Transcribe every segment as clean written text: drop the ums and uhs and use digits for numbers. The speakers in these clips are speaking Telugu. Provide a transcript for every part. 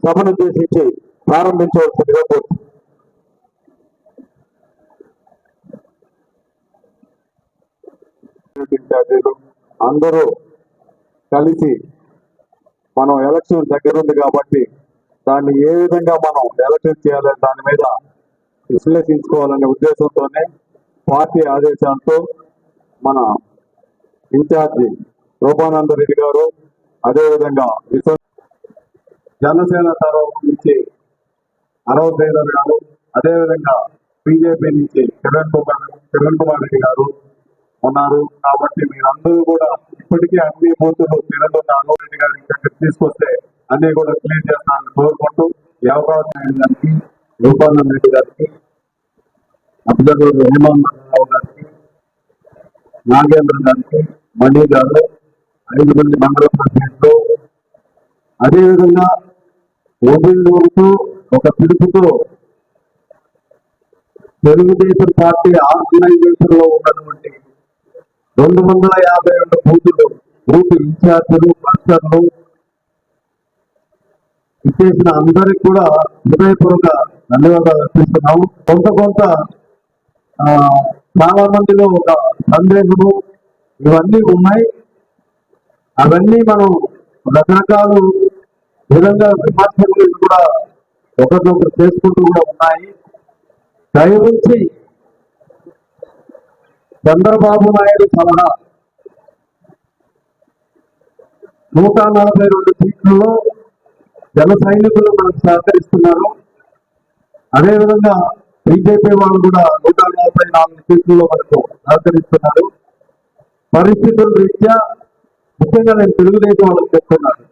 సభను ఉద్దేశించి ప్రారంభించవలసిందిగా కోరుతున్నాను. అందరూ కలిసి మనం ఎలక్షన్ దగ్గర ఉంది కాబట్టి దాన్ని ఏ విధంగా మనం ఎలక్షన్ చేయాలని దాని మీద విశ్లేషించుకోవాలనే ఉద్దేశంతోనే పార్టీ ఆదేశాలతో మన ఇన్ఛార్జి రూపానంద రెడ్డి గారు, అదేవిధంగా జనసేన తరఫు నుంచి అరవ టైలర్ గారు, అదేవిధంగా బీజేపీ నుంచి కిరణ్ కుమార్ రెడ్డి గారు ఉన్నారు. కాబట్టి మీరందరూ కూడా ఇప్పటికీ అన్ని బూతులు తిరుగుతున్నారు. రెడ్డి గారి దగ్గర తీసుకొస్తే అన్ని కూడా క్లియర్ చేస్తానని కోరుకుంటూ ఈ అవకాశం గారికి, రూపానంద రెడ్డి గారికి, అబ్జర్వర్ హేమంతరావు గారికి, నాగేంద్ర గారికి, మణి గారు, 5 మంది మండల ప్రెసిడెంట్లు, అదేవిధంగా ఓపెన్తో ఒక పిలుపుతో తెలుగుదేశం పార్టీ ఆర్గనైజేషన్ లో ఉన్నటువంటి 252 బూతులు, బూత్ ఇన్ఛార్జీలు, క్లస్టర్లు ఇచ్చేసిన అందరికి కూడా హృదయపూర్వక ధన్యవాదాలు అర్పిస్తున్నాము. కొంత చాలా మందిలో ఒక సందేహము ఇవన్నీ ఉన్నాయి. అవన్నీ మనం రకరకాల విధంగా విమర్శలు కూడా ఒకరినొకరు చేసుకుంటూ కూడా ఉన్నాయి. దయవుంచి చంద్రబాబు నాయుడు సలహా 142 సీట్లలో జన సైనికులు మనకు సహకరిస్తున్నారు. అదేవిధంగా బీజేపీ వాళ్ళు కూడా 144 సీట్లలో మనకు సహకరిస్తున్నారు. పరిస్థితుల రీత్యా ముఖ్యంగా నేను తెలుగుదేశం వాళ్ళకి చెప్తున్నాను,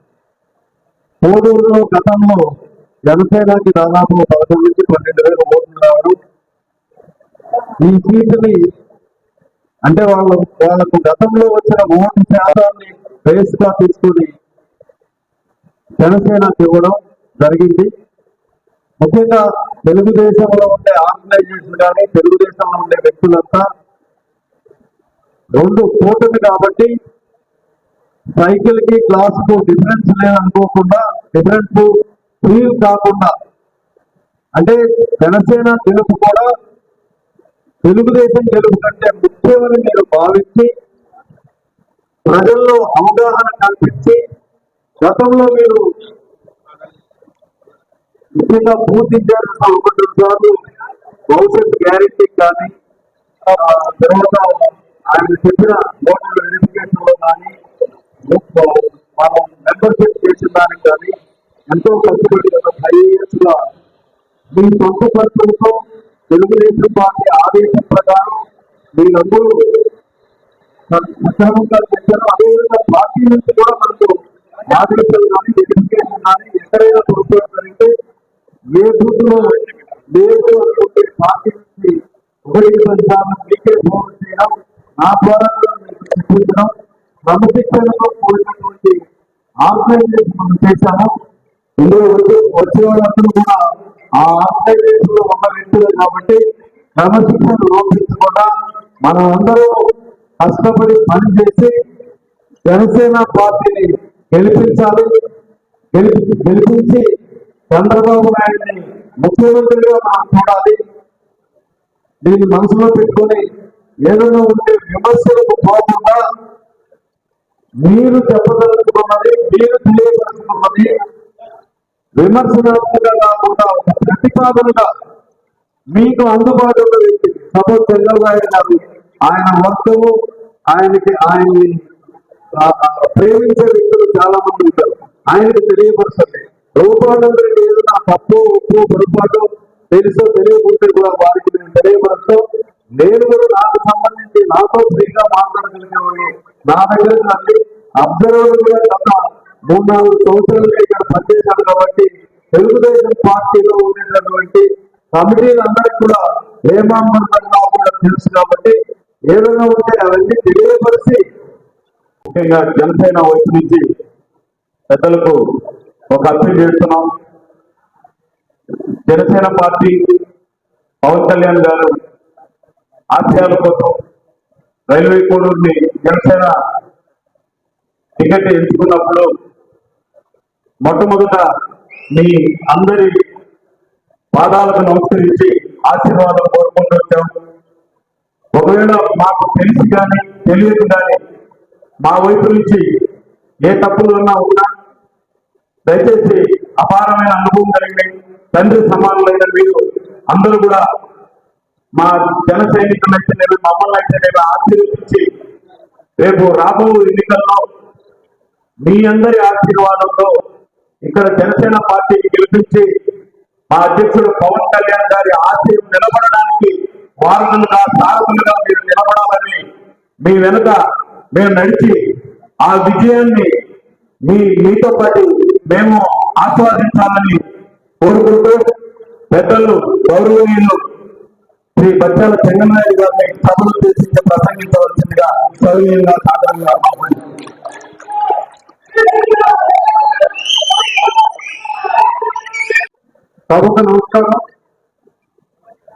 కోడూరులో గతంలో జనసేనకి దాదాపు 11 నుంచి 12,000 ఓట్లు రావడం, ఈ సీటుని అంటే వాళ్ళకు గతంలో వచ్చిన ఓటు శాతాన్ని బేస్ గా తీసుకుని జనసేనకి ఇవ్వడం జరిగింది. ముఖ్యంగా తెలుగుదేశంలో ఉండే ఆర్గనైజేషన్ కానీ తెలుగుదేశంలో ఉండే వ్యక్తులంతా 2 కూటమి కాబట్టి సైకిల్ కి క్లాస్ కు డిఫరెన్స్ లేదనుకోకుండా, డిఫరెన్స్ ఫీల్ కాకుండా, అంటే జనసేన గెలుపు కూడా తెలుగుదేశం గెలుపు కంటే ముఖ్యమని మీరు భావించి ప్రజల్లో అవగాహన కల్పించి, గతంలో మీరు ముఖ్యంగా పూర్తి చేయాల్సిన 1-2 సార్లు భవిష్యత్ గ్యారెంటీ కానీ తర్వాత ఆయన చెప్పిన ఓటర్ వెరిఫికేషన్ లో కానీ మనం మెంబర్షిప్ చేసిన దానికి కానీ ఎంతో కష్టపడి 5 years గా మీ సొంత ఖర్చులతో తెలుగుదేశం పార్టీ ఆదేశం ప్రకారం మీరందరూ సక్రమంగా చేశారు. అదేవిధంగా పార్టీ నుంచి కూడా మనకు ఆదేశాలు కానీ వెరిఫికేషన్ కానీ ఎక్కడైనా పొరపాటు జరిగితే ఏ బూత్ లో లేదు అనుకుంటే పార్టీ నుంచి 1-10 సార్లు మీకే ఫోన్ చేయడం, నా ద్వారా చెప్పించడం, క్రమశిక్షణలో కూడినటువంటి ఆర్గనైజేషన్ మనం చేశాము. ఇందులో వచ్చే వాళ్ళందరూ కూడా ఆ ఆర్గనైజేషన్ లో ఉన్న వ్యక్తులే కాబట్టి క్రమశిక్షణ లోపించకుండా మనం అందరూ కష్టపడి పనిచేసి జనసేన పార్టీని గెలిపించాలి. గెలిపించి చంద్రబాబు నాయుడిని ముఖ్యమంత్రిగా మనం చూడాలి. దీన్ని మనసులో పెట్టుకొని ఏదైనా ఉంటే విమర్శలకు పోకుండా మీరు చెప్పదలుచుకున్నది, మీరు తెలియపరుచుకున్నది విమర్శనాత్మకంగా కాకుండా ఒక ప్రతిపాదనగా మీకు అందుబాటులో వ్యక్తి సపోజ్ చంద్రబాబు గారు ఆయన వర్తము ఆయన్ని ప్రేమించే వ్యక్తులు చాలా మంది ఉంటారు, ఆయనకి తెలియపరచండి. రూపానంద రెడ్డి ఏదైనా తప్పు ఉప్పు పొరపాటు తెలుసో తెలియకుంటే కూడా వారికి నేను తెలియపరచడం, నేను కూడా నాకు సంబంధించి నాతో ఫ్రీగా మాట్లాడగలిగేవాడిని నా దగ్గర నుండి అబ్జర్వర్ కూడా గత 3-4 సంవత్సరాలుగా ఇక్కడ పనిచేశాను కాబట్టి తెలుగుదేశం పార్టీలో ఉండేటటువంటి కమిటీలందరికీ కూడా హేమాంబరావు కూడా తెలుసు కాబట్టి ఏదైనా ఉంటే అవన్నీ తెలియపరిచి ముఖ్యంగా జనసేన వైపు నుంచి పెద్దలకు ఒక అప్పీల్ చేస్తున్నాం. జనసేన పార్టీ పవన్ కళ్యాణ్ గారు ఆశయాల కోసం రైల్వే కోడూరుని జనసేన టికెట్ ఎంచుకున్నప్పుడు మొట్టమొదట మీ అందరి పాదాలకు నమస్కరించి ఆశీర్వాదం కోరుకుంటూ వచ్చాం. ఒకవేళ మాకు తెలిసి కానీ తెలియదు కానీ మా వైపు నుంచి ఏ తప్పులు ఉన్నా దయచేసి అపారమైన అనుభవం కలిగిన తండ్రి సమానులైన మీరు అందరూ కూడా మా జన సైనికులైతే మమ్మల్ని అయితే ఆశీర్వదించి రేపు రాబో ఎన్నికల్లో మీ అందరి ఆశీర్వాదంతో ఇక్కడ జనసేన పార్టీకి గెలిపించి మా అధ్యక్షుడు పవన్ కళ్యాణ్ గారి ఆశయం నిలబడడానికి వారధులుగా సారథులుగా మీరు నిలబడాలని మీ వెనుక మేము నడిచి ఆ విజయాన్ని మీతో పాటు మేము ఆస్వాదించాలని కోరుకుంటూ పెద్దలు గౌరవనీయులు శ్రీ బచ్చాల చెంగనాయుడు గారిని సభలు చేసి ప్రసంగించవలసిందిగా సౌకర్యంగా సాధారణంగా సభకు నమస్కారం.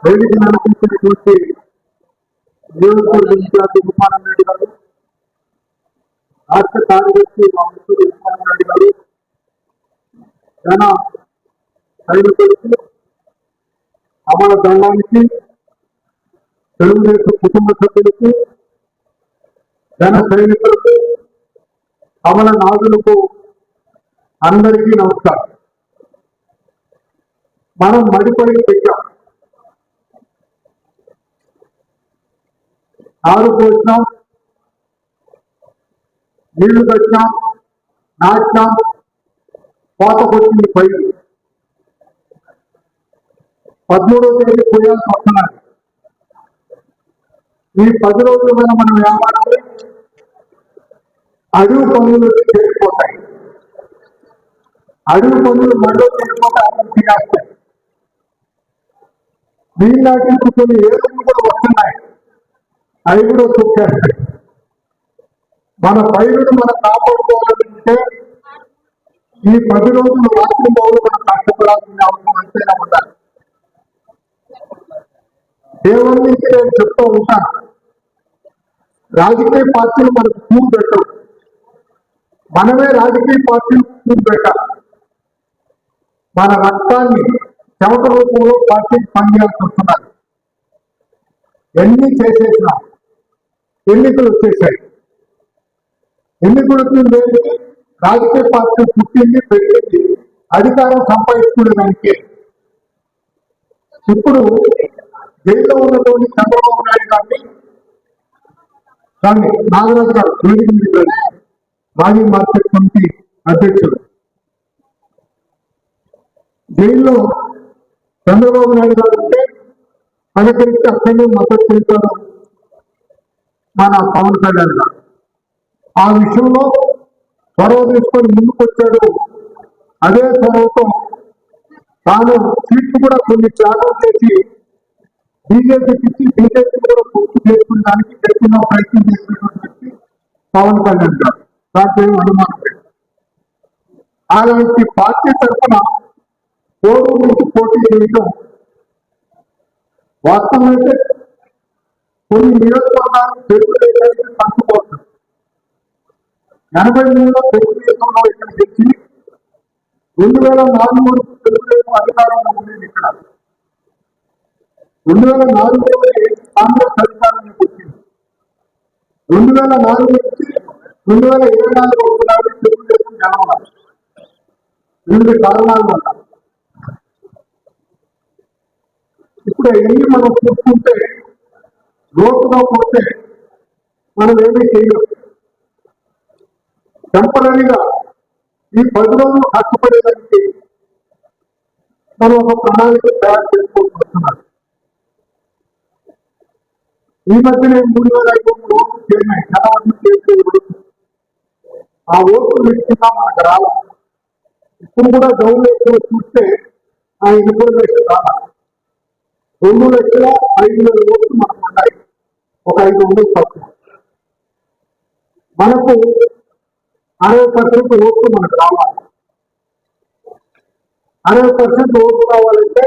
వేదిక నడిపించినటువంటి నియోజకవర్గ ఇన్ఛార్జి ఉమానందరెడ్డి గారు, రాష్ట్ర కార్యదర్శి మా మిత్రుడు ఉమానందరెడ్డి గారు, జన సైనికులకు, అమర దండానికి, తెలుగుదేశం కుటుంబ సభ్యులకు, జన సైనికులకు, అమల నాదులకు అందరికీ నమస్కారం. మనం మడిపడి పెట్టాం, ఆరు పోసినాం, నీళ్లు కట్టినాం, నాటినాం, కోతకొచ్చింది పైరు. 13వ తేదీ పోయాల్సి వస్తున్నారు. ఈ 10 రోజుల మీద మనం వ్యాపారం అడవి పనులు చేరిపోతాయి. అడవి పనులు మళ్ళీ చేరిపోతే అక్కడ తినేస్తాయి. నీళ్ళకి కొన్ని ఏడుపులు కూడా వస్తున్నాయి, అవి కూడా తొక్కేస్తాయి. మన పైరును మనం కాపాడుకోవాలంటే ఈ 10 రోజులు రాత్రి పౌరులు మనం కష్టపడాల్సిన అవసరం ఎంతైనా ఉండాలి. దేవుడి నుంచి నేను చెప్తూ ఉంటాను, రాజకీయ పార్టీలు మనకు కూరు పెట్టవు, మనమే రాజకీయ పార్టీలు కూరు పెట్టాలి. మన రక్తాన్ని చెమట రూపంలో పార్టీకి పనిచేయాల్సి వస్తున్నారు. ఎన్ని చేసేసినా ఎన్నికలు వచ్చేసాయి. ఎన్నికలు వచ్చింది రాజకీయ పార్టీ పుట్టింది, పెట్టింది అధికారం సంపాదించుకునేదానికి. ఇప్పుడు జైల్లో ఉన్నటువంటి చంద్రబాబు నాయుడు గారిని కానీ నాగరాజు గారు మాజీ మార్కెట్ కమిటీ అధ్యక్షుడు, జైల్లో చంద్రబాబు నాయుడు గారు ఉంటే పలకరించి అక్కడే మద్దతు తెలిపారు మన పవన్ కళ్యాణ్ గారు. ఆ విషయంలో చొరవ తీసుకొని ముందుకొచ్చాడు. అదే చొరవతో తాను సీట్లు కూడా కొన్ని త్యాగం చేసి బీజేపీకి ఇచ్చి బీజేపీ కూడా పూర్తి చేసుకునేదానికి గట్టిగా ప్రయత్నం చేసినటువంటి వ్యక్తి పవన్ కళ్యాణ్ గారు. దాంట్లో ఏం అనుమానం లేదు. అలాంటి పార్టీ తరఫున కోడూరు నుంచి పోటీ చేయడం వాస్తవమైతే కొన్ని నియోజకవర్గాలు తెలుగుదేశానికి పంచుకోవచ్చు. 83లో తెలుగుదేశంలో ఇక్కడ తెచ్చి 2004 వరకు తెలుగుదేశం అధికారంలో ఉండేది. ఇక్కడ 2004లో కాంగ్రెస్ అధికారంలోకి వచ్చింది. 2004 నుంచి 2024 వరకు నాడు తెలుగుదేశం గెలవాలి. 2 కారణాలు ఉన్నాయి. ఇప్పుడు అవన్నీ మనం చూసుకుంటే లోతుగా పోతే మనం ఏమీ చేయలేం. టెంపరీగా ఈ 10 రోజులు కష్టపడేదానికి మనం ఒక ప్రణాళిక తయారు చేసుకోవాల్సి వస్తున్నారు. ఈ మధ్యనే 3,500 ఓట్లు చేరినాయి. చాలా మంది చేసేది ఆ ఓట్లు వ్యక్తిగా మనకు రావాలి. ఇప్పుడు కూడా గవర్నమెంట్ చూస్తే ఆ ఇన్ఫర్మేషన్ రావాలి. 2,05,000 ఓట్లు మనకు ఉన్నాయి. ఒక 500 తక్కువ. మనకు 60% ఓట్లు మనకు రావాలి. 60% ఓట్లు రావాలంటే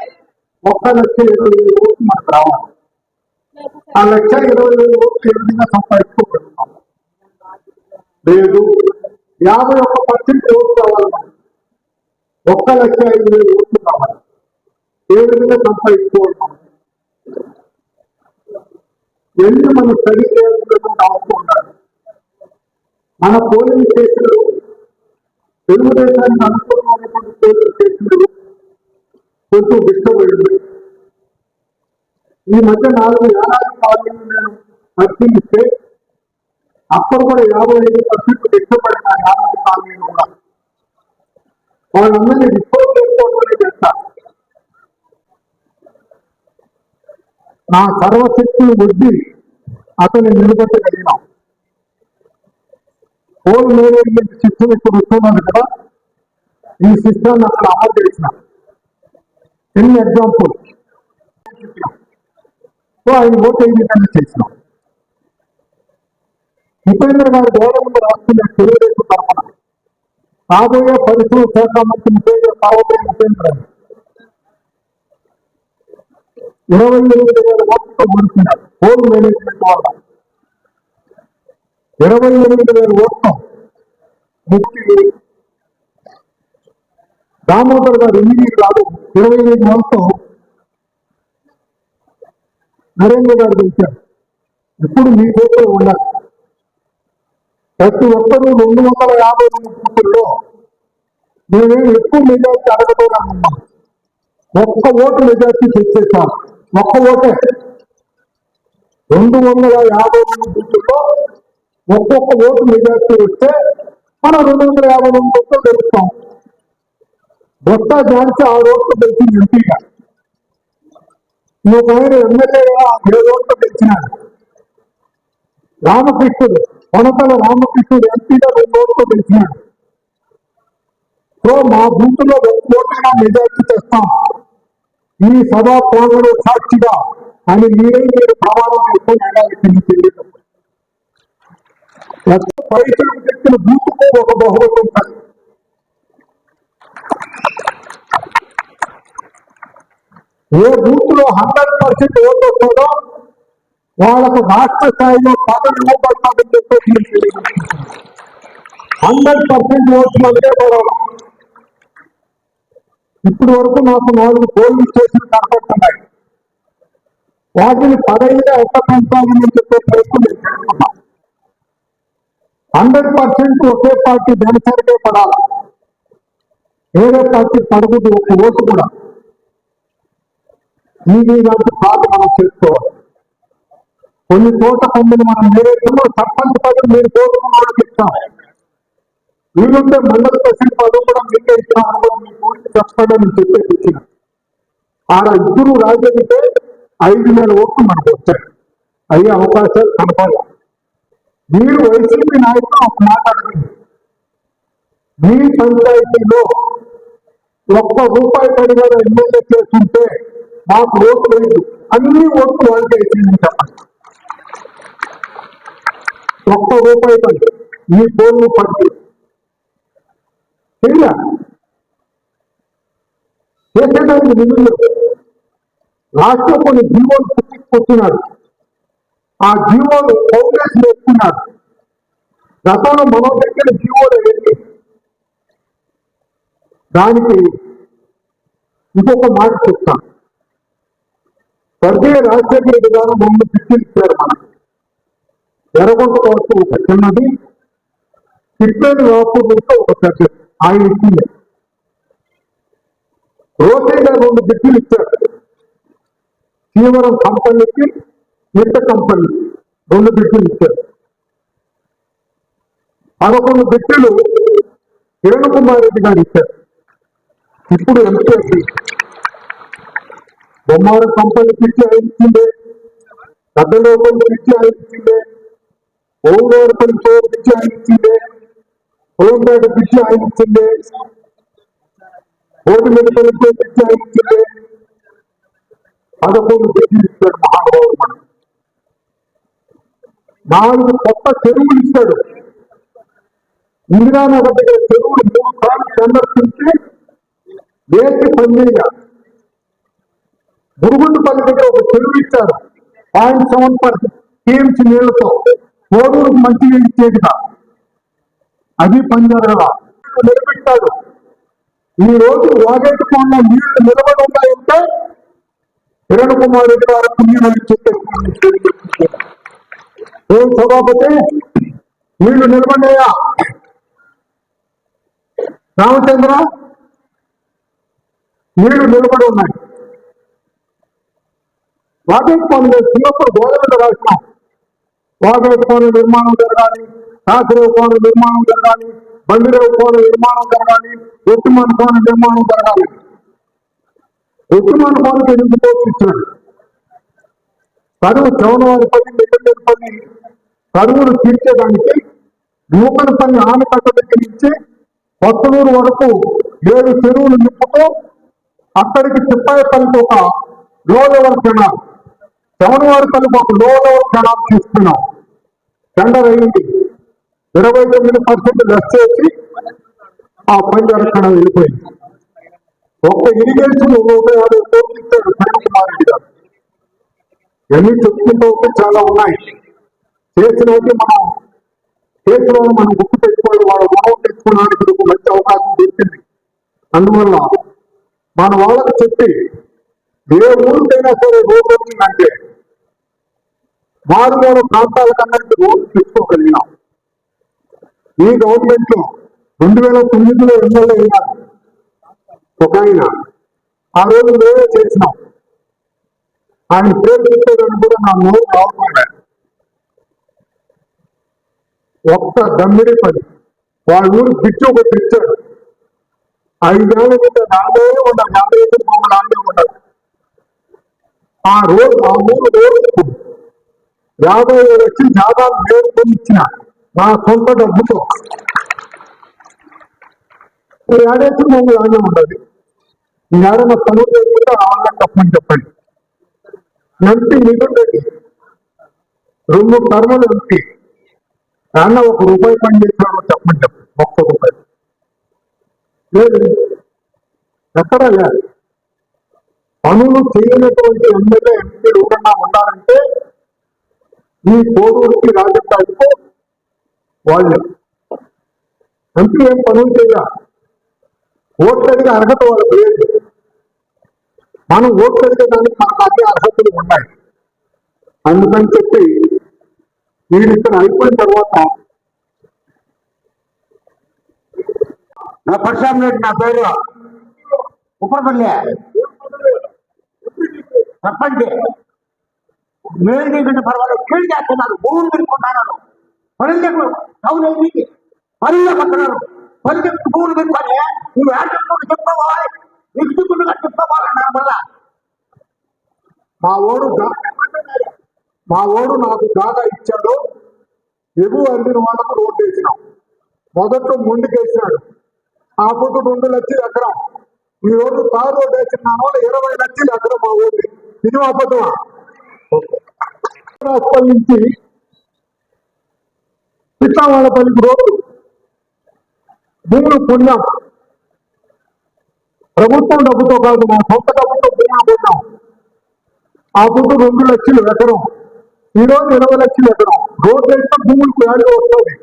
1,20,000 ఓట్లు మనకు రావాలి. ఆ 1,20,000 ఓట్లు ఏ విధంగా సంపాదించుకోగలుగుతాం? లేదు, 51% ఓట్లు రావాలి. 1,05,000 ఓట్లు కావాలి. ఏ విధంగా సంపాదించుకోవాలి? ఎందుకు మనం స్టడీ చేయాల్సినటువంటి అవసరం ఉండాలి. మన పోలింగ్ స్టేషన్లు తెలుగుదేశానికి అనుకూలమైనటువంటి పోలింగ్ స్టేషన్లు కొంచెం డిస్టర్బ్ అయింది. ఈ మధ్య 4 ఏడాది కాలంలో నేను పరిశీలిస్తే అప్పుడు కూడా 55% డిస్టర్బ్ అయిన ఏడాది కాలంలో కూడా వాళ్ళందరినీ రిపోర్ట్ చేసుకోవడం చేస్తారు. నా సర్వశక్తులు వడ్డీ అతన్ని నిలబెట్టగలిగినాం. పోల్ మేనేజ్మెంట్ సిస్టమ్ ఇప్పుడు వస్తున్నది కదా, ఈ సిస్టమ్ అక్కడ అమలు చేసిన చిన్న ఎగ్జాంపుల్. సో ఆయన ఓటు ఏ విధంగా చేసినాం. ఉపేంద్ర గారు గౌరవంగా రాస్తున్న తెలుగుదేశం తరఫున రాబోయే పరిశ్రమ శాఖ మంత్రి పేరు సావోదరి ఉపేంద్ర 28,000 ఓట్లతో గెలుస్తున్నారు. పోల్ మేనేజ్మెంట్ వల్ల 28,000 ఓట్లు. దామోదర్ గారు ఇంజనీర్ గారు 25 ఓట్లతో నరేంద్ర గారు గెలిచారు. ఇప్పుడు మీ చేతిలో ఉండాలి. ప్రతి ఒక్కరూ 250 బూతుల్లో మేమేం ఎక్కువ మెజార్టీ అడగబోతున్నాం. ఒక్క ఓటు మెజార్టీ తెచ్చేసాం. ఒక్క ఓటే 252 బూతుల్లో ఒక్కొక్క ఓటు మెజార్టీ వస్తే మనం 252 ఓట్లు గెలుస్తాం. బొత్స ఝాన్సీ 6 ఓట్లు గెలిచింది ఎంపీగా. ఇంకొక ఆయన ఎమ్మెల్యేగా 7 ఓట్లు గెలిచినాడు. రామకృష్ణుడు కొనతల రామకృష్ణుడు ఎంపీగా 2 ఓట్లు గెలిచినాడు. సో మా బూత్లో 1 ఓటైనా మెజార్టీ తెస్తాం ఈ సభా ప్రాంగణం సాక్షిగా అని మీరు ప్రమాణం చేసుకుని అడగాలి. పైసలు తెచ్చిన బూత్కు ఒక బహుమతి ఉంటుంది. ఏ బూత్ లో 100% ఓటు వస్తుందో వాళ్ళకు రాష్ట్ర స్థాయిలో పదవి ఇవ్వబడతాదని చెప్పేసి 100% ఓట్లు అంటే గొడవ. ఇప్పటి వరకు నాకు 4 పోలింగ్ స్టేషన్లు కనపడుతున్నాయి. వాటిని 15గా ఎట్లా పెంచాలని చెప్పే ప్రయత్నం నేను చేస్తున్నా. 100% ఒకే పార్టీ జనసేనకే పడాలి. వేరే పార్టీ పడకూడదు ఒక ఓటు కూడా. ఇలాంటి బాధ మనం చేసుకోవాలి. కొన్ని చోట కొందరు మనం నేరేట్లో సర్పంచ్ పదవి మీరు కోరుకున్న వాళ్ళకి ఇస్తాం. వీలుంటే మండల ప్రెసిడెంట్ పదవి కూడా మీకే ఇచ్చినామని కూడా మీ ఊరికి చెప్పాలని చెప్పేసి ఇచ్చిన ఆడ 2 రాజకీయ 5,000 ఓట్లు మనకు వచ్చాయి. అయ్యే అవకాశాలు కనపడాలి. మీరు వైసీపీ నాయకులు ఒక మాట అడగండి. మీ పంచాయతీలో ₹1 పడిగానే ఎమ్మెల్యే చేస్తుంటే మాకు ఓటు లేదు, అన్ని ఓట్లు వాళ్ళకే ఇచ్చిందని చెప్పండి. ₹1 పడి మీ పోలు పడి చేసేదానికి నిధులు రాష్ట్ర కొన్ని జీవోలు పుట్టించుకొచ్చినాడు. ఆ జీవోలు కాంగ్రెస్ వేసుకున్నాడు. గతంలో మనం దగ్గర జీవోలు ఏంటి? దానికి ఇంకొక మాట చెప్తాను. స్వర్గీయ రాజశేఖర రెడ్డి గారు 2 బిడ్డలు ఇచ్చారు. మనకు ఎర్రగొండ వరకు ఒక చిన్నది, తిప్పేది రాకుండా ఒక పెద్ద ఆయన ఇచ్చింది. రోసే గారు 2 బిడ్డలు ఇచ్చారు. చీవరం కంపెనీకి మిట్ట కంపెనీ 2 బిడ్డలు ఇచ్చారు. 11 బిడ్డలు కిరణ్ కుమార్ రెడ్డి గారు ఇచ్చారు. ఇప్పుడు ఎంపీ బొమ్మారం కంపెనీ పిచ్చి ఆయన ఇచ్చిందే, పెద్దలోపల్లి పిచ్చి ఆయన ఇచ్చిందే, ఓవులపల్లి పిచ్చి ఆయన ఇచ్చిందే, పొలంపేట పిచ్చి ఆయన ఇచ్చిందే, ఓటు మెడిపల్లి పిచ్చి ఆయన ఇచ్చిందే. 11 బిడ్డలు ఇచ్చాడు మహానుభావుడు. మనం 4 కొత్త చెరువులు ఇచ్చాడు. ఇందిరానగర్ దగ్గర చెరువులు 3 సార్లు టెండర్ పిలిచి వేసి పందిగా. గురుగుంటపల్లి దగ్గర ఒక చెరువు ఇచ్చారు 0.7 టీఎంసీ నీళ్లతో. కోడూరుకు మంచి నీళ్ళు ఇచ్చేదిగా. అది పని జరగల. నిలబెట్టాడు. ఈ రోజు వాగేటు కొండ నీళ్లు నిలబడి ఉన్నాయంటే కిరణ్ కుమార్ రెడ్డి గారు పుణ్యమని చెప్పారు. ఏం సభాపతి నీళ్లు నిలబడ్డాయా? రామచంద్ర నీళ్లు నిలబడి ఉన్నాయి. వాగేటు కొండ చిన్నప్పుడు గోదావరి రాష్ట్రం వాగేటు కొండ నిర్మాణం జరగాలి, కాకిరేవు కొండ నిర్మాణం జరగాలి, బండిరేవు కొండ నిర్మాణం జరగాలి, ఒట్టిమన్ కొండ నిర్మాణం జరగాలి. ఒట్టిమన్ కొండకి ఎందుకు పోషించాడు? కరువు చౌనవారిపల్లి మిట్టపల్లి కరువును తీర్చేదానికి నూకనపల్లి ఆనకట్ట దగ్గర నుంచి కొత్తలూరు వరకు 7 చెరువులు నింపుతూ అక్కడికి తిప్పాయపల్లికి ఒక లో లెవెల్ కెనాల్, చౌనవారిపల్లికి ఒక లో లెవెల్ కెనాల్ తీసుకున్నాం. టెండర్ అయింది. 29% లెస్ చేసి ఆ పని జరగడం వెళ్ళిపోయింది. ఒక్క ఇరిగేషన్ 150 కోట్లు ఇచ్చాడు కిరణ్ కుమార్ రెడ్డి గారు. ఇవన్నీ చెప్పుకుంటూ ఉంటే చాలా ఉన్నాయి. చేసినట్టు మనం కేసులో మనం గుర్తు పెట్టుకోవాలి. వాళ్ళ గొడవ తెచ్చుకోవడానికి ఒక మంచి అవకాశం దొరికింది. అందువల్ల మన వాళ్ళకి చెప్పి ఏ ఊరికైనా సరే రోడ్డు వచ్చిందంటే మారుమూల ప్రాంతాల కన్నా రోడ్డు తెచ్చుకోగలిగినాం. ఈ గవర్నమెంట్ లో 2009లో ఎమ్మెల్యే అయినారు ఒక ఆయన. ఆ రోజు మేమే చేసినాం. ఆయన పేరు చెప్పేదని కూడా నా నోరు రావకుండా ఒక్క దమ్మిడి పని వాళ్ళ ఊరు పిచ్చి ఒకటి ఇచ్చాడు. 5 ఏళ్ళ మీద నాదే ఉండదు, 50 ఏళ్ళు మమ్మల్ని నాదే ఉండదు. ఆ ఊరు రోజు 50 లక్షలు జాగాలు నేను కొని ఇచ్చిన నా సొంత డబ్బుతో. ఏడేసి మమ్మల్ని నాదే ఉండదు. ఈ ఏడైనా పనులు చేసుకుంటే వాళ్ళకి తప్పని చెప్పండి. ఎంపీ నిధులు పెట్టి 2 టర్ములు ఎంపీ అన్న 1 రూపాయి పని చేసినాడు చెప్పండి. 1 రూపాయి లేదు, ఎక్కడా లేదు. పనులు చేయనటువంటి ఎమ్మెల్యే ఎంపీలు ఎవరన్నా ఉన్నారంటే ఈ కోడూరుకి రాజకీయాలకు వాళ్ళే. ఎంపీ ఏం పనులు చేయాలి? ఓట్లు అడిగే అర్హత వాళ్ళకి లేదు. మనం ఓట్లు అడిగేదానికి మనకు అన్ని అర్హతలు ఉన్నాయి. అందుకని చెప్పి మీరు ఇక్కడ అయిపోయిన తర్వాత నా పరశురామ్ రెడ్డి, నా పేరు ఉపపల్లి చెప్పండి. మేలు చేయకుండా పర్వాలేదు, కేಳಿ చేస్తున్నారు. భూములు పెట్టుకుంటున్నారు. పనులు టౌన్ అయింది, పనులు పడుతున్నారు. పనులు భూములు పెట్టుకొని నువ్వు ఏడుకుంటూ చెప్పుకోవాలి, ఎగ్గుకుంటుగా చెప్పుకోవాలన్నారు. వల్ల మా ఓడు నాకు జాగా ఇచ్చాడు. ఎగువ అందిన వాళ్ళకు రోడ్డు వేసినాం. మొదట్లో ముందుకేసినాడు. ఆ పొద్దు 2 లక్షలు ఎకరం. ఈ రోజు తారు రోడ్డు వేసిన 20 లక్షలు ఎకరం మా ఊరి. ఇది అబద్ధమా? నుంచి పిట్టావాళ్ళపల్లికి రోడ్డు భూములు కొన్నాం. ప్రభుత్వం డబ్బుతో కాదు, మా సొంత డబ్బుతో భూములు కొన్నాం. ఆ పొద్దు 2 లక్షలు ఎకరం. ఈ రోజు 20 లక్షలు ఎకరం. రోడ్డు వేస్తే భూములకు వాల్యూ వస్తుంది.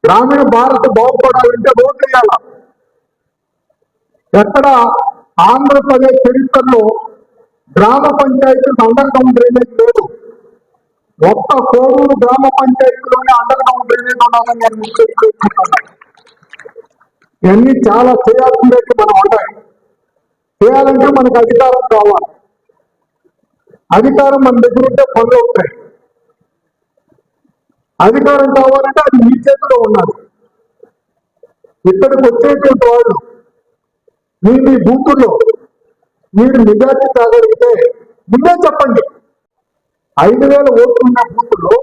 గ్రామీణ భారత్ బాగుపడాలంటే రోడ్లు వేయాల. ఎక్కడ ఆంధ్రప్రదేశ్ చరిత్రలో గ్రామ పంచాయతీలకు అండర్ గ్రౌండ్ డ్రైనేజ్ లేదు. ఒక్క కోడూరు గ్రామ పంచాయతీలోనే అండర్ గ్రౌండ్ డ్రైనేజ్ ఉండాలని నేను ముఖ్యంగా. ఇవన్నీ చాలా చేయాల్సినవి మనం ఉంటాయి. చేయాలంటే మనకు అధికారం కావాలి. అధికారం మన దగ్గర ఉంటే పనులు అవుతాయి. అధికారం కావాలంటే అది మీ చేతిలో ఉన్నది. ఇక్కడికి వచ్చేటువంటి వాళ్ళు మీ బూతుల్లో మీరు నిజాన్ని తాగలిగితే ముందే చెప్పండి. 5,000 ఓట్లు ఉన్న బూతుల్లో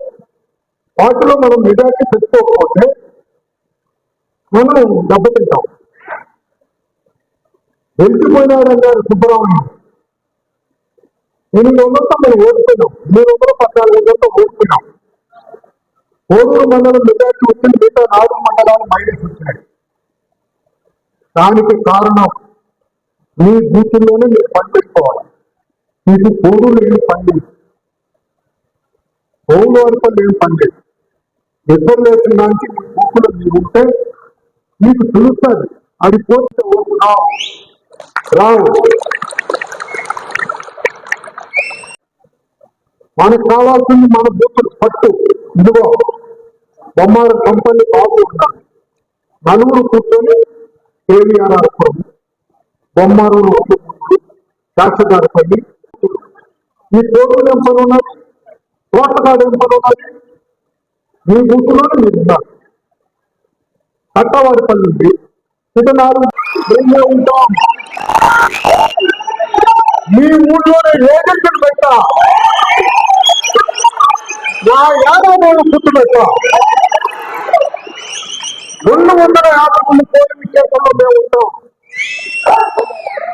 వాటిలో మనం నిజాన్ని తెచ్చుకోకపోతే మనం దెబ్బతింటాం. వెలిసిపోయినాడన్నారు సుబ్బరామయ్య. 800తో మనం ఓడిపోయినాం. 214 ఓడిపోయినాం. కోడూరు మండలం మెజార్టీ వచ్చింది. మిగతా 4 మండలాలు మైనస్ వచ్చినాయి. దానికి కారణం మీ బూతుల్లోనే మీరు పని పెట్టుకోవాలి. మీకు కోడూరు ఏమి పని లేదు, కోడు వరకు ఏమి పని లేదు. నిద్ర లేచిన దానికి మీ బూతులు మీరు ఉంటే మీకు తెలుస్తుంది అది పోతే రావు. మనకు కావాల్సింది మన బూతులు పట్టు. ఇదిగో బొమ్మారు కంపెనీ బాబు ఉండాలి. నలుగురు కూర్చొని కేవీఆర్ బొమ్మారు శాసగారిపల్లి ఈ కోర్టులు ఏం పని ఉన్నది, తోటగాడు ఏం పని ఉన్నది, మీ బూతులోనే మీరు ఉన్నారు. కట్టవారిపల్లి ఉంది, ఇక 4 ఉంటాం. మీ ఊళ్ళోనే ఏజెంట్లు పెట్టా, నా యాదవ్ గుర్తు పెట్టా. 250 పోలింగ్ కేసుల్లో మేము ఉంటాం.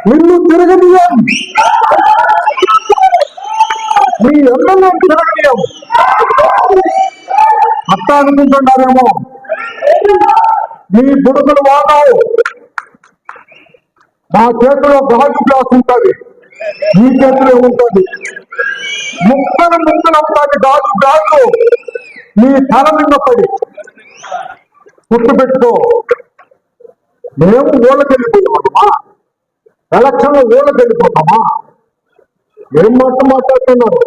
నిన్ను తిరగనీయం, మీ ఎమ్మెల్యే తిరగనీయం. అట్టా అనుకుంటున్నారేమో, మీ బుడగలు వాడవు. మా చేతిలో గాజు గ్లాస్ ఉంటుంది, మీ చేతిలో ఉంటుంది. ముక్కలు అవుతుంది గాజు గ్లాసు మీ తల మీద పడి. గుర్తుపెట్టుకో, మేము ఊళ్ళకి వెళ్ళిపోయామా? ఎలక్షన్ లో ఊళ్ళకి వెళ్ళిపోతామా? ఏం మాట్లాడుతున్నారు?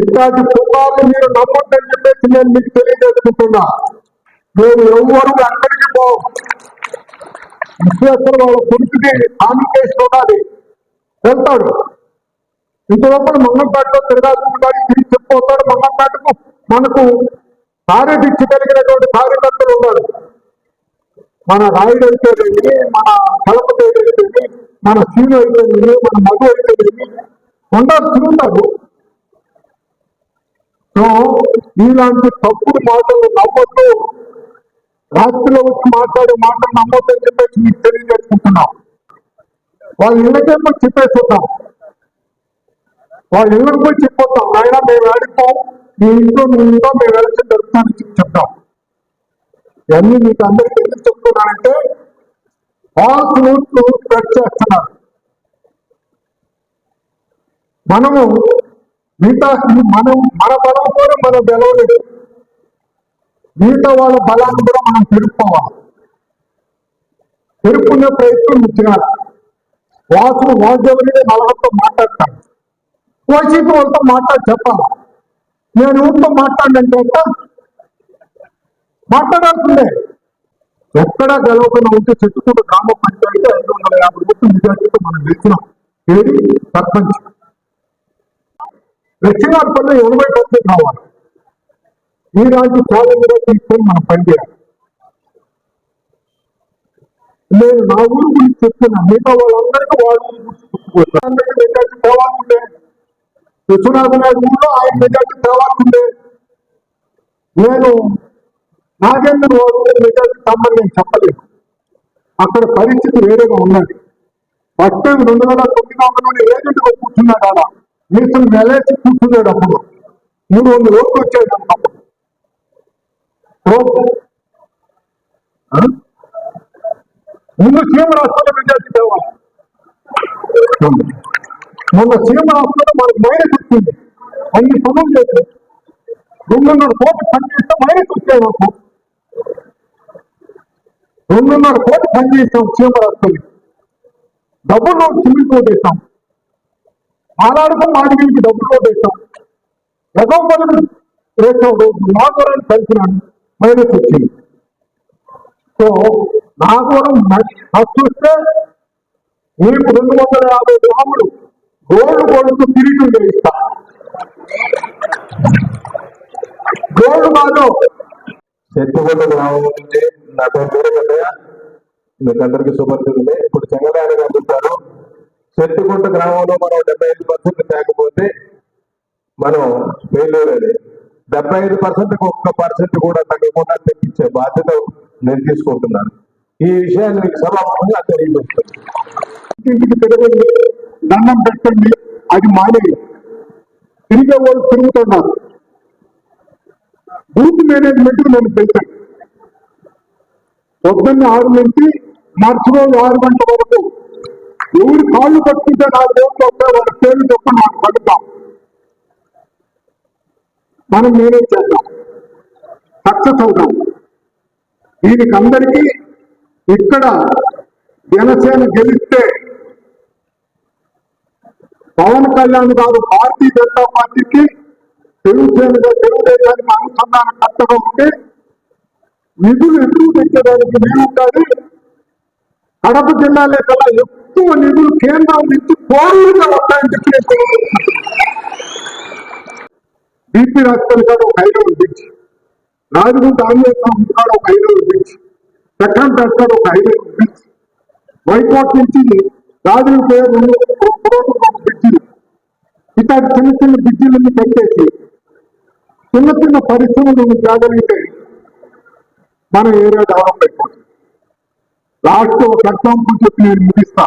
ఇట్లాంటి పుకార్లు మీరు నమ్మొద్దని చెప్పేసి నేను మీకు తెలియజేసుకుంటున్నా. మేము ఎవరు ఎక్కడికి పోం. విశ్వేశ్వర వాళ్ళ కొడుకుని హామీ కేసు ఉండాలి, వెళ్తాడు. ఇంతలోపల మంగంపేటలో తిరగాల్సిన తిరిగి చెప్పిపోతాడు. మంగంపేటకు మనకు కార్యదీక్ష కలిగినటువంటి కార్యకర్తలు ఉన్నారు. మన రాయుడు అయితేనేమి, మన కలపతి అయితేనేమి, మన సీను అయితేనేమి, మన మధు అయితేనేమి ఉండాలి, తిరుగుతారు. సో ఇలాంటి తప్పుడు మాటలు నమ్మొద్దు. రాత్రిలో వచ్చి మాట్లాడే మాటలు నమ్మొద్దు అని చెప్పేసి మీకు తెలియజేసుకుంటున్నాం. వాళ్ళ ఇళ్ళకేమో చెప్పేస్తున్నాం, వాళ్ళ ఇళ్ళకి పోయి చెప్పొద్దాం, నాయన మేము ఆడిపోం, మీ ఇంట్లో మేము ఎలక్షన్ జరుగుతామని చెప్తాం. ఇవన్నీ మీకు అందరికీ ఎందుకు చెప్తున్నానంటే ఫాల్స్ న్యూస్ స్ప్రెడ్ చేస్తున్నారు. మనము మిగతా మన బలం కూడా మనం గెలవలేదు. మిగతా వాళ్ళ బలాన్ని కూడా మనం పెరుక్కోవాలి. పెరుక్కునే ప్రయత్నం చేయాలి. వాసుదేవుడిని నలభైతో మాట్లాడతాను, వైసీపీ వాళ్ళతో మాట్లాడి చెప్పాలి. నేను ఊరితో మాట్లాడంటే మాట్లాడాల్సిందే. ఎక్కడా గెలవకుండా ఉంటే చెట్టుకుంటూ గ్రామ పంచాయతీ 550 ఓట్లు మెజార్టీతో మనం గెలిచినాం. ఏది సర్పంచ్ దక్షిణార్థంలో 80% కావాలి. ఈ రాజు ఛాలెంజ్గా తీసుకొని మనం పనిచేయాలి. నేను నా ఊరు గురించి చెప్తున్నా, మిగతా వాళ్ళందరికీ వాళ్ళ ఊరు గురించి అందరికీ మెజార్టీ తేవాల్సిందే. విశ్వనాథ నాయుడు ఊళ్ళో ఆయన మెజార్టీ తేవాల్సిందే. నేను నాగేంద్ర వాడు మెజార్టీ తమ్మని నేను చెప్పలేదు. అక్కడ పరిస్థితి వేరేగా ఉన్నది. ఫస్ట్ టైం 2009 ఏజెంట్గా కూర్చున్నాడు. అలా మీసం నెలేసి కూర్చున్నాడు. అప్పుడు 300 ఓట్లు వచ్చాడు అన్నప్పుడు. ముందు సీఎం రాష్ట్రంలో మెజార్టీ తేవాలి. మొన్న సీఎం రాష్ట్రంలో మనకు మైనస్ వచ్చింది. అన్ని పనులు చేశారు. 2.5 కోట్లు పనిచేస్తే మైనస్ వచ్చాయి. మాకు 2.5 కోట్లు పనిచేస్తాం. సీఎం రాష్ట్రంలో డబ్బులు నోటు సిమెంట్ రోడ్ వేస్తాం. ఆనాడుకో మాడిగిరికి డబ్బులు రోడ్ వేస్తాం. ఎగవ పనులు వేస్తాం. నాగవరాన్ని కలిసినాను, మైనస్ వచ్చింది. సో నాగవరం చూస్తే మీకు 250 గ్రాములు గోల్డ్ కొడుతూ కిరీటం చేయిస్తా. గోల్డ్ కాదు. చెట్టుకొండ గ్రామం నుంచి నా పేరు మీకు అందరికీ శుభాకాంక్షలు. ఇప్పుడు చెంగరాయన గారు చెప్పారు, చెట్టుకొండ గ్రామంలో మనం 75% లేకపోతే మనం ఫెయిల్యూర్. 75% 1% కూడా తగ్గకుండా తెప్పించే బాధ్యత నేను తీసుకుంటున్నాను. ఈ విషయాన్ని మీకు సభాముఖంగా తెలియజేస్తాను. ఇంటికి తిరగండి, దండం పెట్టండి, అది మానేది. తిరిగే వాళ్ళు తిరుగుతున్నారు. బూత్ మేనేజ్మెంట్ నేను పెంచాను. పొద్దున్న 6 నుంచి మార్చిలో 6 గంటల వరకు ఎవరు కాళ్ళు పట్టుకుంటే 4 ఓట్లు వస్తే వాళ్ళ పేర్లు తప్ప నాకు పడుతాం. మనం మేనేజ్ చేద్దాం, సక్సెస్ అవుతాం. దీనికి అందరికీ ఇక్కడ జనసేన గెలిస్తే పవన్ కళ్యాణ్ గారు భారతీయ జనతా పార్టీకి తెలుగుదేశానికి అనుసంధాన కర్తగా ఉంటే నిధులు ఎక్కువ తెచ్చడానికి వీలుంటుంది. కడప జిల్లాలే కల్లా ఎక్కువ నిధులు కేంద్రం నుంచి కోరుగా వస్తాయని చెప్పి బీపీ రాజకీయాలు కాదు ఒక హైవేలు బీచ్, రాజగుంట ఆంజనేయం కాదు ఒక హైవేలు బీచ్, చక్రంపేట కాదు ఒక హైవేలు బీచ్, వైకోట్ నుంచి రాజుల పేరు బ్రిడ్జిలు, ఇట్లాంటి చిన్న చిన్న బ్రిడ్జిలన్నీ పెట్టేసి చిన్న చిన్న పరిశ్రమలు జాగలిగితే మన ఏరియా డెవలప్ అయిపోతుంది. లాస్ట్ ఒక ఎగ్జాంపుల్ చెప్పి నేను ముగిస్తా.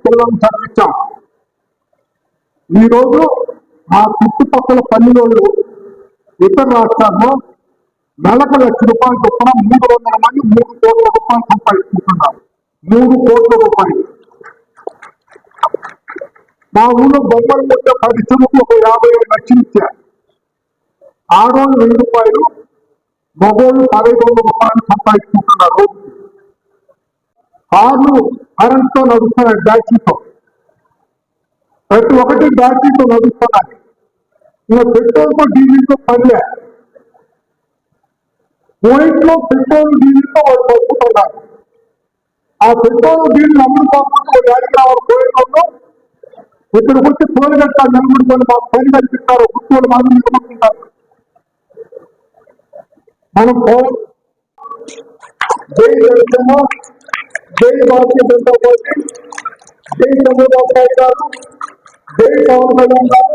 పిల్లలను చదివించాం. ఈరోజు మా చుట్టుపక్కల పల్లెలు ఇతర రాష్ట్రాల్లో నెలకు ₹1,00,000 చొప్పున 300 మంది ₹3 కోట్ల సంపాదించుకుంటున్నారు. 3 కోట్ల రూపాయలు. మా ఊళ్ళో బొమ్మలు కొట్టే పరిశ్రమకు ఒక 55 లక్షలు ఇచ్చారు. ఆడవాళ్ళు ₹1000, మగోళ్ళు ₹1,500 సంపాదించుకుంటున్నారు. కార్లు కరెంట్తో నడుస్తున్నాయి, బ్యాటరీతో. ప్రతి ఒక్కటి బ్యాటరీతో నడుస్తున్నాయి. ఇంకా పెట్రోల్తో డీజిల్తో పనిలే. పోయింట్లో పెట్రోల్ డీజిల్తో వాళ్ళు పడుకుంటున్నారు. ఆ పెట్రోల్ డీజిల్ అమ్ముడు కాకుండా గాడికి రావాలి. పోయింట్లో ఇక్కడికి వచ్చి తోలు కట్టాలి, నిలబడుకొని మాకు పని కల్పిస్తారు. గుర్తులు మాత్రం నిలబడుతుంటారు. మనం జై జనసేన, జై భారతీయ జనతా పార్టీ, జై చంద్రబాబు నాయుడు గారు, జై పవన్ కళ్యాణ్ గారు,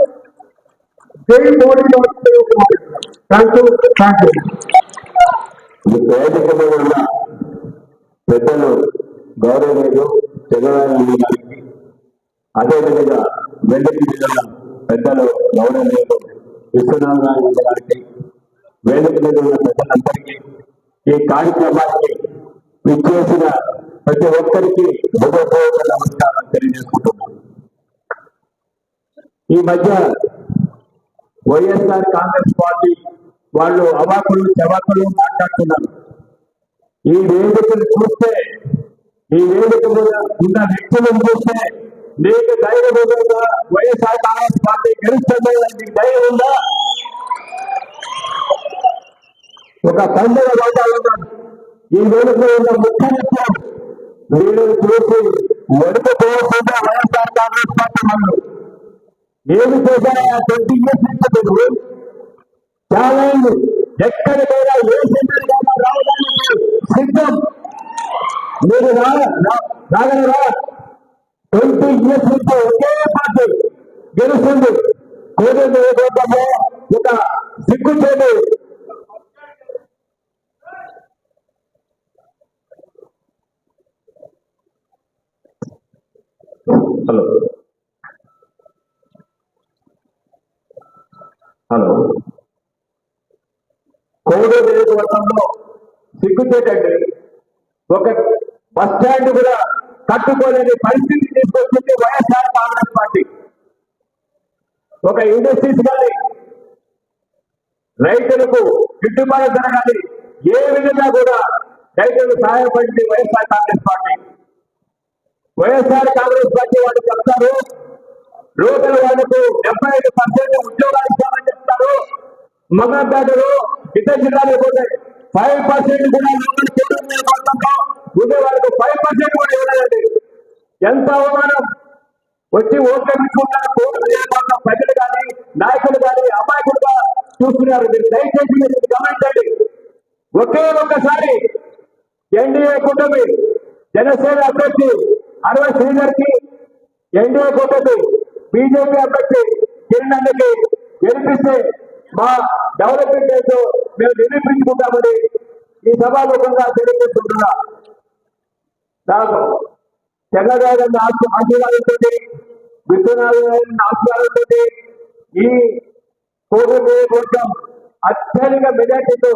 జై మోడీ గారు. Thank you. వేదికమైన పెద్దలు గౌరవనీయులు చంద్రబాబు గారికి, అదేవిధంగా వేదిక మీద పెద్దలు గౌరవనీయులు విశ్వనాథ్ గారికి, వేదిక మీద ఉన్న పెద్దలందరికీ, ఈ కార్యక్రమానికి విచ్చేసిన ప్రతి ఒక్కరికి హృదయపూర్వక నమస్కారం తెలియజేసుకుంటున్నాను. ఈ మధ్య వైఎస్ఆర్ కాంగ్రెస్ పార్టీ వాళ్ళు అవాకులు చవాకులు మాట్లాడుతున్నారు. ఈ వేదికను చూస్తే, ఈ వేదిక మీద ఉన్న వ్యక్తులను చూస్తే నీకు ధైర్యం ఉందా? వైఎస్ఆర్ కాంగ్రెస్ పార్టీ గెలుస్తుంది, నీకు ధైర్యం ఉందా? ఒక పండుగ వాతావరణం ఈ వేదికలో ఉన్న ముఖ్యమంత్రి వీళ్ళు చూసి వెనుకపోకుండా వైఎస్ఆర్ కాంగ్రెస్ పార్టీ వాళ్ళు ఏమి చేశారా? 20 years నుంచి చాలా ఎక్కడికైనా ఏ సెంటర్ రావడానికి సిద్ధం. మీరు రాగలరా? 20 years నుంచి ఒకే పార్టీ గెలుస్తుంది. కోవిడ్ నియోజకవర్గంలో ఒక సిగ్గుచేటు హలో కోవిడ్ నియోజకవర్గంలో సిగ్గుచేటండి. ఒక బస్ స్టాండ్ కూడా కట్టుకోలేని పరిస్థితి తీసుకొచ్చింది వైఎస్ఆర్ కాంగ్రెస్ పార్టీ. ఒక ఇండస్ట్రీస్ కానీ, రైతులకు గిట్టుబాటు ధర కానీ ఏ విధంగా కూడా రైతులకు సహాయపడింది వైఎస్ఆర్ కాంగ్రెస్ పార్టీ. వైఎస్ఆర్ కాంగ్రెస్ పార్టీ వాళ్ళు చెప్తారు లోకల్ వాళ్లకు 75% ఉద్యోగాలు ఇస్తామని చెప్తారు. మగపేటలో ఇతర జిల్లాలో పోతే 5% కూడా ఉండే వాళ్ళకు 5% కూడా ఇవ్వలేదండి. ఎంత అవమానం! వచ్చి ఓట్లు పెట్టుకుంటారు. కోర్టు చేయకుండా ప్రజలు కానీ, నాయకులు కానీ అమాయకులుగా చూస్తున్నారు. మీరు దయచేసి మీరు గమనించండి. ఒకే ఒక్కసారి ఎన్డీఏ కూటమి జనసేన అభ్యర్థి అరవ శ్రీధర్కి, ఎన్డీఏ కూటమి బీజేపీ అభ్యర్థి కిరణ్కి గెలిపిస్తే మా డెవలప్మెంట్ ఏంటో మేము నిరూపించుకుంటామని ఈ సభాముఖంగా తెలియజేస్తున్నా. నాకు చంద్రబాబు ఆశీర్వాదంతో, విశ్వనాథ్ ఆశీర్వాదంతో ఈ కోవిడ్ నియోజకవర్గం అత్యధిక మెజార్టీతో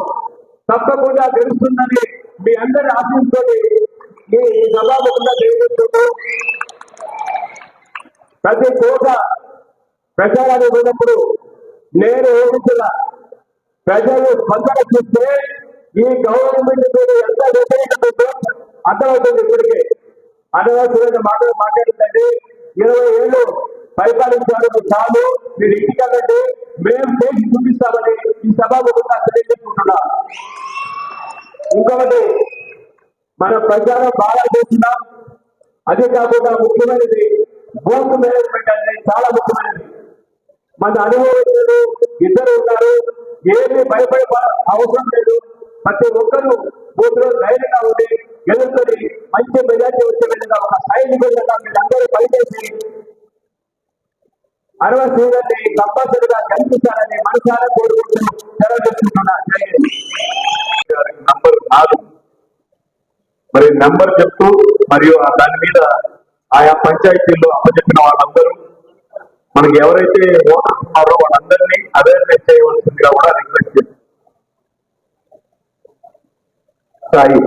తప్పకుండా గెలుస్తుందని మీ అందరి ఆశీస్సుతో ఈ సభాముఖంగా తెలియజేస్తూ, ప్రతి చోట ప్రచారాలు ఉన్నప్పుడు నేను ఊహించిన ప్రజలు స్పందన చూస్తే ఈ గవర్నమెంట్ మీద ఎంత వ్యతిరేకత ఉందో అర్థమవుతుంది. ఇప్పటికే అనవసరమైన మాటలు మాట్లాడుతండి. 20 ఏళ్ళు పరిపాలించారు, చాలు, మీరు ఇంటికంటే మేము చేసి చూపిస్తామని ఈ సభాముఖంగా తెలియజేసుకుంటున్నా. ఇంకొకటి, మన ప్రచారం బాగా చేస్తున్నాం. అదే కాకుండా ముఖ్యమైనది బూత్ మేనేజ్మెంట్ అనేది చాలా ముఖ్యమైనది. మన అనుభవజ్ఞులు ఇద్దరు ఉన్నారు, ఏమీ భయపడే అవసరం లేదు. ప్రతి ఒక్కరూ బూత్ లో ధైర్యంగా ఉండి ఎదుర్కొని మంచి మెజార్టీ వచ్చే విధంగా ఒక సైనికులుగా మీరందరూ పనిచేసి 60 సీట్లని కంపల్సరీగా కల్పిస్తారని మనసారా కోరుకుంటూ సెలవు చేసుకుంటున్నా. నంబర్ 4 మరి నంబర్ చెప్తూ మరియు దాని మీద ఆయా పంచాయతీల్లో అప్పచెప్పిన వాళ్ళందరూ మనకి ఎవరైతే ఓటర్స్ ఉన్నారో వాళ్ళందరినీ అవేర్నెస్ చేయవలసిందిగా కూడా రిక్వెస్ట్ చేస్తాం. సాయి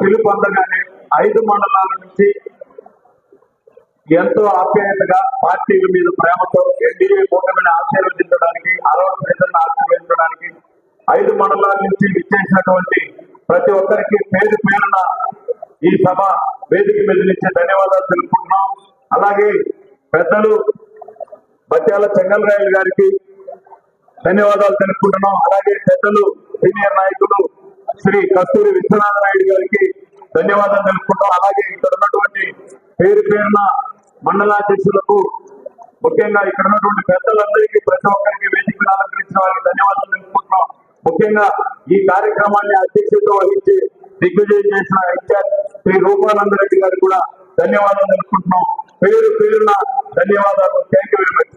పిలుపు అందగానే 5 మండలాల నుంచి ఎంతో ఆప్యాయతగా పార్టీల మీద ప్రేమతో ఎన్డీఏ కూటమిని ఆశీర్వదించడానికి, 60 ప్రజలను ఆశీర్వదించడానికి 5 మండలాల నుంచి విచ్చేసినటువంటి ప్రతి ఒక్కరికి పేరు పేరున ఈ సభ వేదిక మీద నుంచి ధన్యవాదాలు తెలుపుకుంటున్నాం. అలాగే పెద్దలు బత్యాల చెంగల్రాయలు గారికి ధన్యవాదాలు తెలుపుకుంటున్నాం. అలాగే పెద్దలు సీనియర్ నాయకులు శ్రీ కస్తూరి విశ్వనాథ నాయుడు గారికి ధన్యవాదాలు తెలుపుకుంటాం. అలాగే ఇక్కడ ఉన్నటువంటి పేరు పేరున మండలాధ్యక్షులకు, ముఖ్యంగా ఇక్కడ ఉన్నటువంటి పెద్దలందరికీ, ప్రతి ఒక్కరికి వేదికను అలంకరించిన వారికి ధన్యవాదాలు తెలుపుకుంటున్నాం. ముఖ్యంగా ఈ కార్యక్రమాన్ని అధ్యక్షత వహించి దిగ్విజయం చేసిన ఇన్ఛార్జ్ శ్రీ రూపానందరెడ్డి గారికి కూడా ధన్యవాదాలు తెలుపుకుంటున్నాం. పేరు పేరున ధన్యవాదాలు. Thank you very much.